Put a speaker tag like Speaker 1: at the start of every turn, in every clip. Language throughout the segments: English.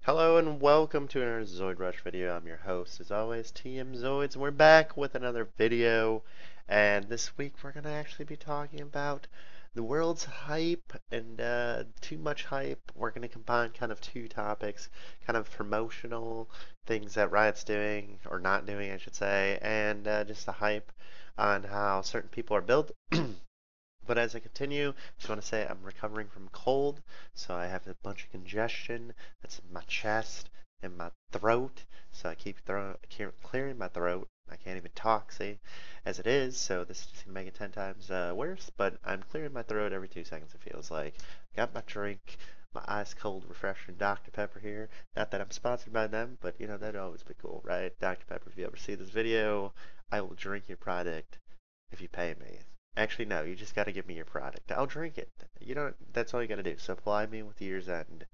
Speaker 1: Hello and welcome to another ZoidRush video. I'm your host, as always, Tmzoids, and we're back with another video. And this week we're going to actually be talking about the world's hype and too much hype. We're going to combine kind of two topics, kind of promotional things that Riot's doing, or not doing, I should say, and just the hype on how certain people are built. But as I continue, just want to say I'm recovering from cold, so I have a bunch of congestion that's in my chest and my throat. So I keep clearing my throat. I can't even talk, see, as it is. So this is just gonna make it 10 times worse. But I'm clearing my throat every 2 seconds. It feels like. Got my drink, my ice cold, refreshing Dr Pepper here. Not that I'm sponsored by them, but you know that'd always be cool, right? Dr Pepper, if you ever see this video, I will drink your product if you pay me. Actually, no, you just got to give me your product. I'll drink it. You don't, that's all you got to do. Supply me with year's end.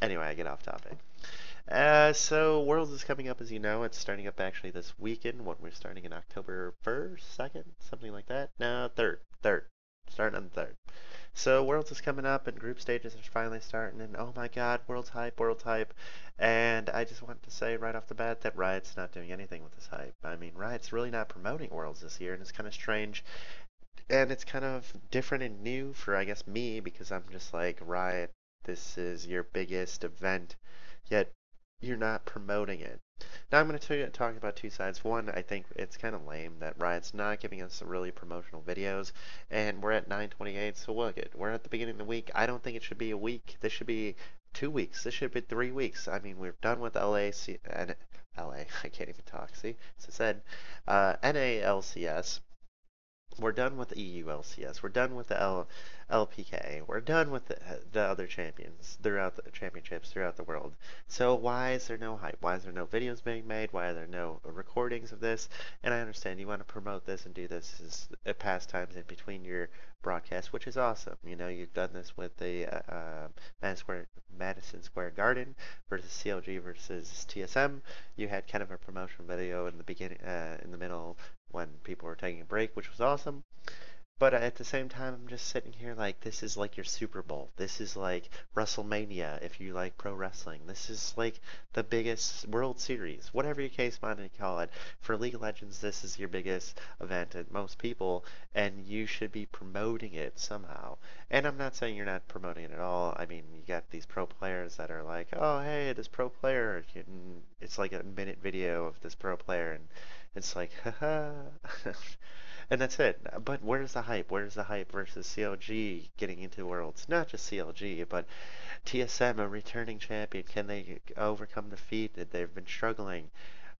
Speaker 1: Anyway, I get off topic. So Worlds is coming up, as you know. It's starting up actually this weekend. What we're starting in October 1st, 2nd, something like that. No, 3rd. Starting on the 3rd. So Worlds is coming up, and group stages are finally starting. And oh my God, Worlds hype, Worlds hype. And I just want to say right off the bat that Riot's not doing anything with this hype. I mean, Riot's really not promoting Worlds this year, and it's kind of strange and it's kind of different and new for I guess me because I'm just like Riot, this is your biggest event, yet you're not promoting it. Now I'm going to talk about two sides. One, I think it's kind of lame that Riot's not giving us really promotional videos, and we're at 9:28. So look, we're at the beginning of the week. I don't think it should be a week. This should be 2 weeks. This should be 3 weeks. I mean, we're done with LAC and LA. I can't even talk. See, as I said, NALCS. We're done with the EU LCS. We're done with the LPK. We're done with the other champions throughout the championships throughout the world. So why is there no hype? Why is there no videos being made? Why are there no recordings of this? And I understand you want to promote this and do this as pastimes in between your broadcasts, which is awesome. You know, you've done this with the Madison Square Garden versus CLG versus TSM. You had kind of a promotional video in the beginning, in the middle when people were taking a break, which was awesome. But at the same time, I'm just sitting here like this is like your Super Bowl. This is like WrestleMania if you like pro wrestling. This is like the biggest World Series, whatever your case might call it. For League of Legends, this is your biggest event at most people, and you should be promoting it somehow. And I'm not saying you're not promoting it at all. I mean, you got these pro players that are like, oh, hey, this pro player. It's like a minute video of this pro player, and it's like, haha. And that's it. But where's the hype? Where's the hype versus CLG getting into Worlds? Not just CLG, but TSM, a returning champion. Can they overcome defeat? They've been struggling.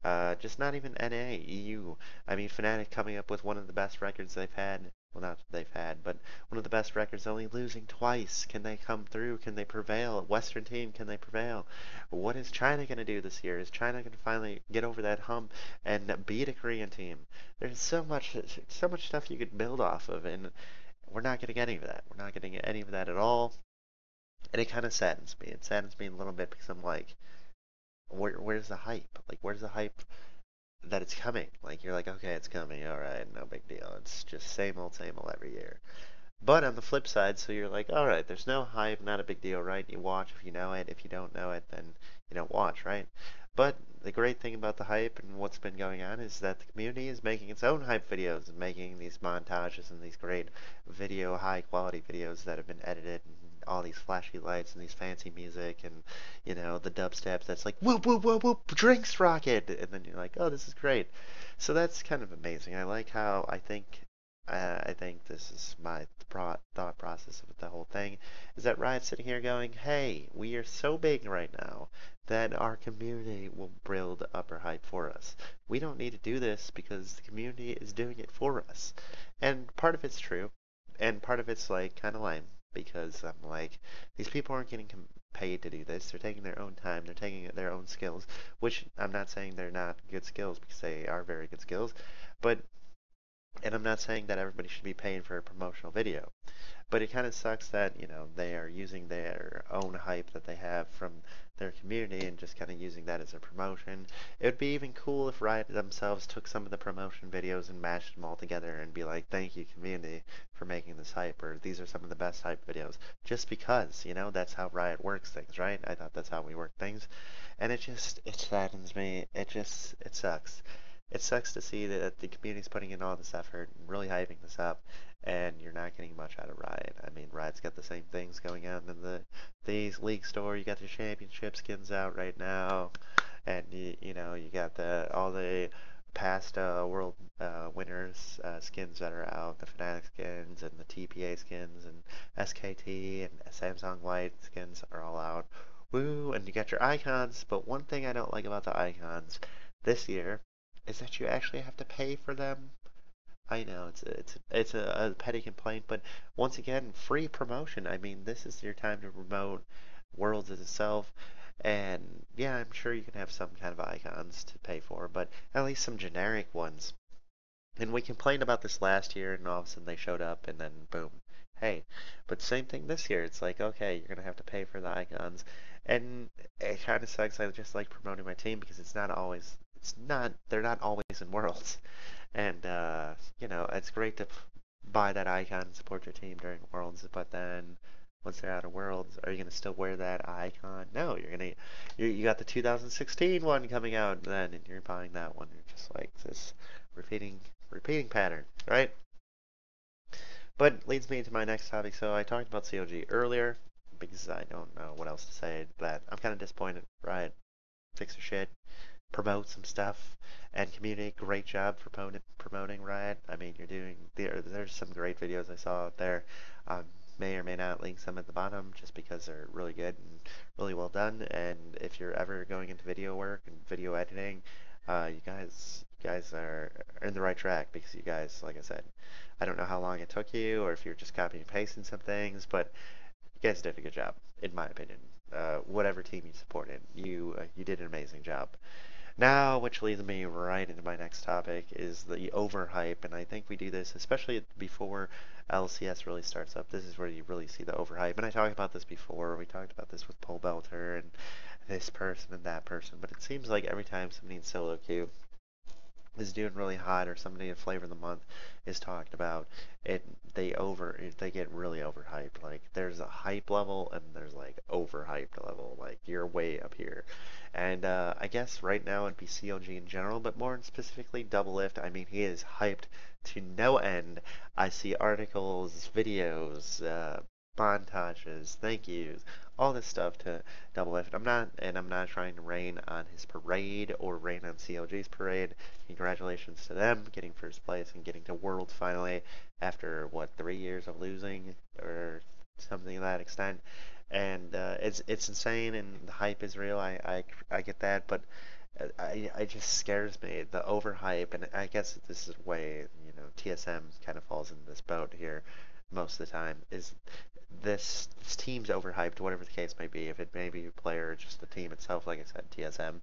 Speaker 1: Just not even NA, EU. I mean, Fnatic coming up with one of the best records they've had. Well, not they've had, but one of the best records, only losing twice. Can they come through? Can they prevail? Western team, can they prevail? What is China going to do this year? Is China going to finally get over that hump and beat a Korean team? There's so much stuff you could build off of, and we're not getting any of that. We're not getting any of that at all, and it kind of saddens me. It saddens me a little bit because I'm like, where's the hype? Like, where's the hype that it's coming? Like, you're like, okay, it's coming. All right, no big deal. It's just same old every year. But on the flip side, so you're like, all right, there's no hype, not a big deal, right? You watch if you know it. If you don't know it, then you don't watch, right? But the great thing about the hype and what's been going on is that the community is making its own hype videos and making these montages and these great video, high quality videos that have been edited and all these flashy lights and these fancy music and you know the dubstep that's like whoop whoop whoop whoop drinks rocket and then you're like, oh, this is great. So that's kind of amazing. I like how I think this is my thought process of the whole thing, is that Riot's sitting here going, hey, we are so big right now that our community will build upper hype for us. We don't need to do this because the community is doing it for us. And part of it's true, and part of it's like kind of lame because I'm like, these people aren't getting paid to do this. They're taking their own time. They're taking their own skills, which I'm not saying they're not good skills because they are very good skills, but And I'm not saying that everybody should be paying for a promotional video, but it kind of sucks that, they are using their own hype that they have from their community and just kind of using that as a promotion. It would be even cool if Riot themselves took some of the promotion videos and mashed them all together and be like, thank you, community, for making this hype, or these are some of the best hype videos. Just because, that's how Riot works things, right? I thought that's how we work things. And it saddens me. It sucks. It sucks to see that the community's putting in all this effort and really hyping this up, and you're not getting much out of Riot. I mean, Riot's got the same things going on in the League store. You got the championship skins out right now, and you got all the past world winners skins that are out, the Fnatic skins and the TPA skins and SKT and Samsung Light skins are all out. Woo! And you got your icons, but one thing I don't like about the icons this year is that you actually have to pay for them. I know it's a petty complaint, but once again, free promotion. I mean, this is your time to promote Worlds itself, and yeah, I'm sure you can have some kind of icons to pay for, but at least some generic ones. And we complained about this last year, and all of a sudden they showed up, and then boom, hey. But same thing this year. It's like, okay, you're gonna have to pay for the icons, and it kind of sucks. I just like promoting my team because they're not always in Worlds. And, it's great to buy that icon and support your team during Worlds, but then once they're out of Worlds, are you going to still wear that icon? No, you got the 2016 one coming out then, and you're buying that one. You're just like this repeating pattern, right? But leads me into my next topic. So I talked about COG earlier because I don't know what else to say, but I'm kind of disappointed, right? Fix your shit, promote some stuff, and community, great job for promoting Riot. I mean, there's some great videos I saw out there. May or may not link some at the bottom just because they're really good and really well done. And if you're ever going into video work and video editing, you guys are in the right track because you guys, like I said, I don't know how long it took you or if you're just copying and pasting some things, but you guys did a good job, in my opinion. Whatever team you supported, you did an amazing job. Now, which leads me right into my next topic, is the overhype, and I think we do this, especially before LCS really starts up. This is where you really see the overhype, and I talked about this before. We talked about this with Pole Belter and this person and that person, but it seems like every time somebody in solo queue is doing really hot or somebody in flavor of the month is talked about, they get really overhyped. Like there's a hype level and there's like overhyped level. Like you're way up here. And I guess right now it'd be CLG in general, but more specifically Doublelift. I mean, he is hyped to no end. I see articles, videos, montages, thank yous, all this stuff to Doublelift. I'm not trying to rain on his parade or rain on CLG's parade. Congratulations to them getting first place and getting to Worlds finally after what 3 years of losing or something to that extent. And it's insane and the hype is real. I get that, but I just scares me the overhype, and I guess this is way TSM kind of falls into this boat here most of the time. Is this team's overhyped, whatever the case may be. If it may be a player or just the team itself, like I said, TSM,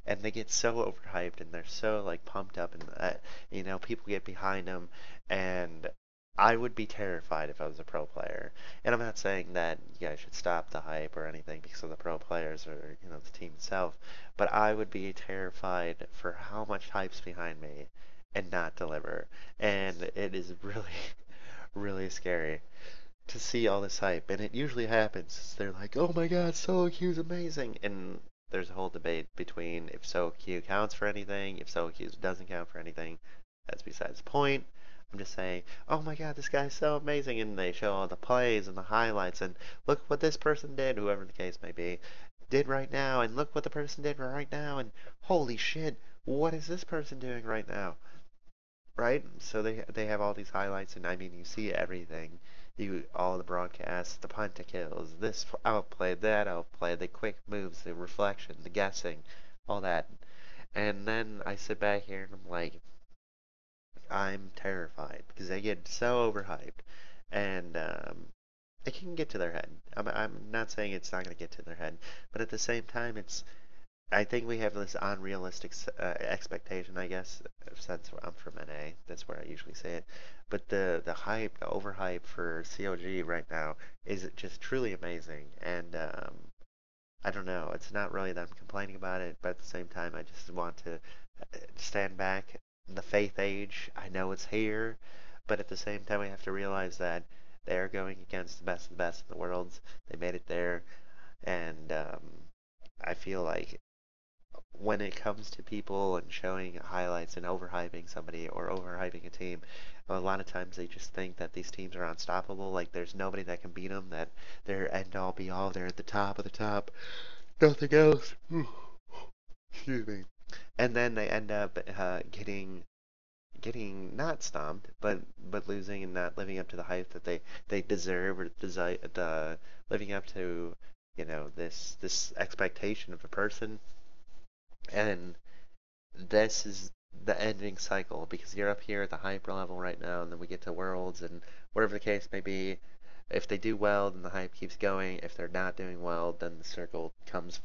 Speaker 1: and they get so overhyped and they're so like pumped up, and people get behind them, and I would be terrified if I was a pro player. And I'm not saying that you guys should stop the hype or anything because of the pro players or the team itself, but I would be terrified for how much hype's behind me and not deliver. And it is really, really scary to see all this hype, and it usually happens. They're like, "Oh my God, solo queue's amazing," and there's a whole debate between if solo queue counts for anything, if solo queue doesn't count for anything. That's besides the point. I'm just saying, "Oh my God, this guy's so amazing," and they show all the plays and the highlights, and look what this person did, whoever the case may be, did right now, and look what the person did right now, and holy shit, what is this person doing right now? Right? So they have all these highlights, and I mean, you see everything. All the broadcasts, the pentakills, this outplayed, that outplayed, the quick moves, the reflection, the guessing, all that. And then I sit back here and I'm like, I'm terrified because they get so overhyped, and it can get to their head. I'm not saying it's not going to get to their head, but at the same time, I think we have this unrealistic expectation, I guess, since I'm from NA. That's where I usually say it. But the hype, the overhype for COG right now is just truly amazing. And I don't know, it's not really that I'm complaining about it, but at the same time, I just want to stand back. The faith age, I know it's here, but at the same time, we have to realize that they are going against the best of the best in the world. They made it there, and I feel like when it comes to people and showing highlights and overhyping somebody or overhyping a team, a lot of times they just think that these teams are unstoppable. Like there's nobody that can beat them. That they're end all be all. They're at the top of the top. Nothing else. Excuse me. And then they end up getting not stomped, but losing and not living up to the hype that they deserve or the living up to this expectation of a person. And this is the ending cycle because you're up here at the hyper level right now, and then we get to Worlds, and whatever the case may be, if they do well, then the hype keeps going. If they're not doing well, then the circle comes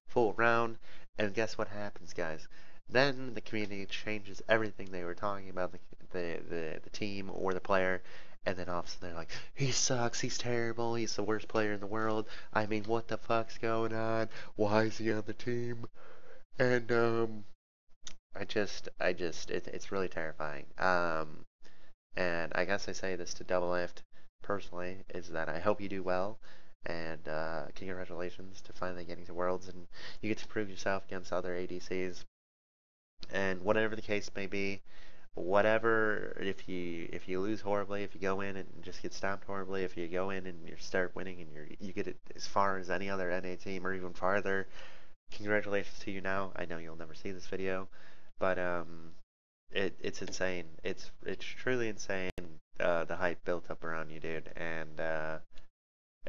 Speaker 1: full round. And guess what happens, guys? Then the community changes everything they were talking about the team or the player, and then all of a sudden they're like, he sucks, he's terrible, he's the worst player in the world. I mean, what the fuck's going on? Why is he on the team? And it's really terrifying. And I guess I say this to Double Lift personally, is that I hope you do well, and congratulations to finally getting to Worlds, and you get to prove yourself against other ADCs, and whatever the case may be, whatever, if you lose horribly, if you go in and just get stomped horribly, if you go in and you start winning and you get it as far as any other NA team or even farther, congratulations to you now. I know you'll never see this video, but it's insane. It's truly insane. The hype built up around you, dude, and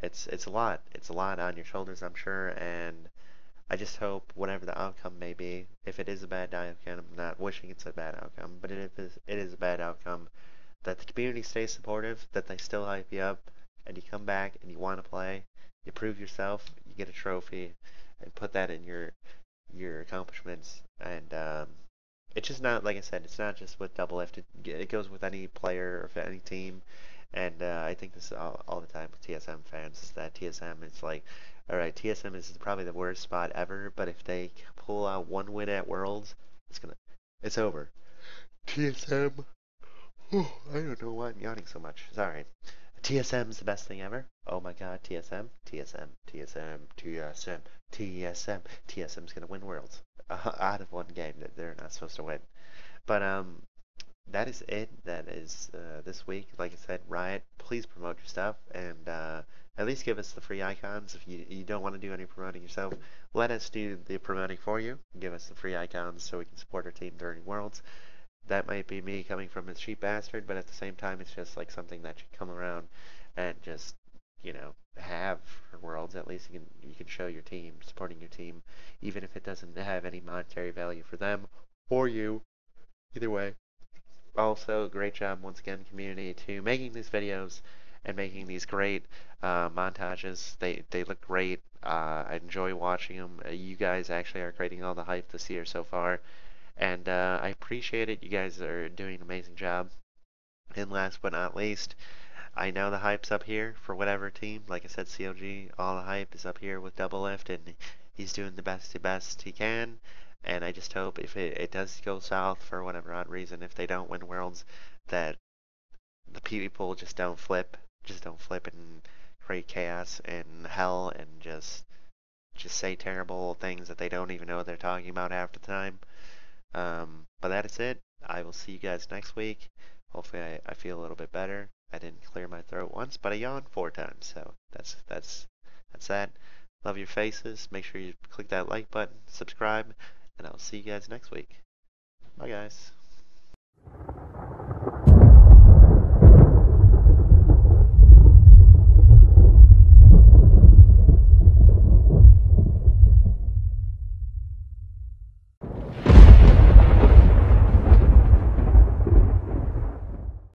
Speaker 1: it's a lot. It's a lot on your shoulders, I'm sure. And I just hope whatever the outcome may be, if it is a bad outcome, I'm not wishing it's a bad outcome, but if it is a bad outcome, that the community stays supportive, that they still hype you up, and you come back and you want to play, you prove yourself, you get a trophy, and put that in your accomplishments. And it's just not, like I said, it's not just with Double F. It goes with any player or any team. And I think this all the time with TSM fans is that TSM is like, all right, TSM is probably the worst spot ever, but if they pull out one win at Worlds, it's over. TSM. I don't know why I'm yawning so much. Sorry. TSM is the best thing ever. Oh my god, TSM, TSM, TSM, TSM, TSM. TSM's gonna win Worlds out of one game that they're not supposed to win. But that is it. That is this week. Like I said, Riot, please promote your stuff and at least give us the free icons. If you don't want to do any promoting yourself, let us do the promoting for you. Give us the free icons so we can support our team during Worlds. That might be me coming from a cheap bastard, but at the same time, it's just like something that should come around and just have for Worlds. At least you can show your team, supporting your team, even if it doesn't have any monetary value for them or you. Either way. Also, great job once again, community, to making these videos and making these great montages. They look great. I enjoy watching them. You guys actually are creating all the hype this year so far, and I appreciate it. You guys are doing an amazing job. And last but not least, I know the hype's up here for whatever team. Like I said, CLG, all the hype is up here with Double Lift, and he's doing the best he can. And I just hope if it does go south for whatever odd reason, if they don't win Worlds, that the people just don't flip and create chaos and hell and just say terrible things that they don't even know they're talking about half the time. But that is it. I will see you guys next week. Hopefully I feel a little bit better. I didn't clear my throat once, but I yawned 4 times. So that's that. Love your faces. Make sure you click that like button, subscribe, and I'll see you guys next week. Bye guys.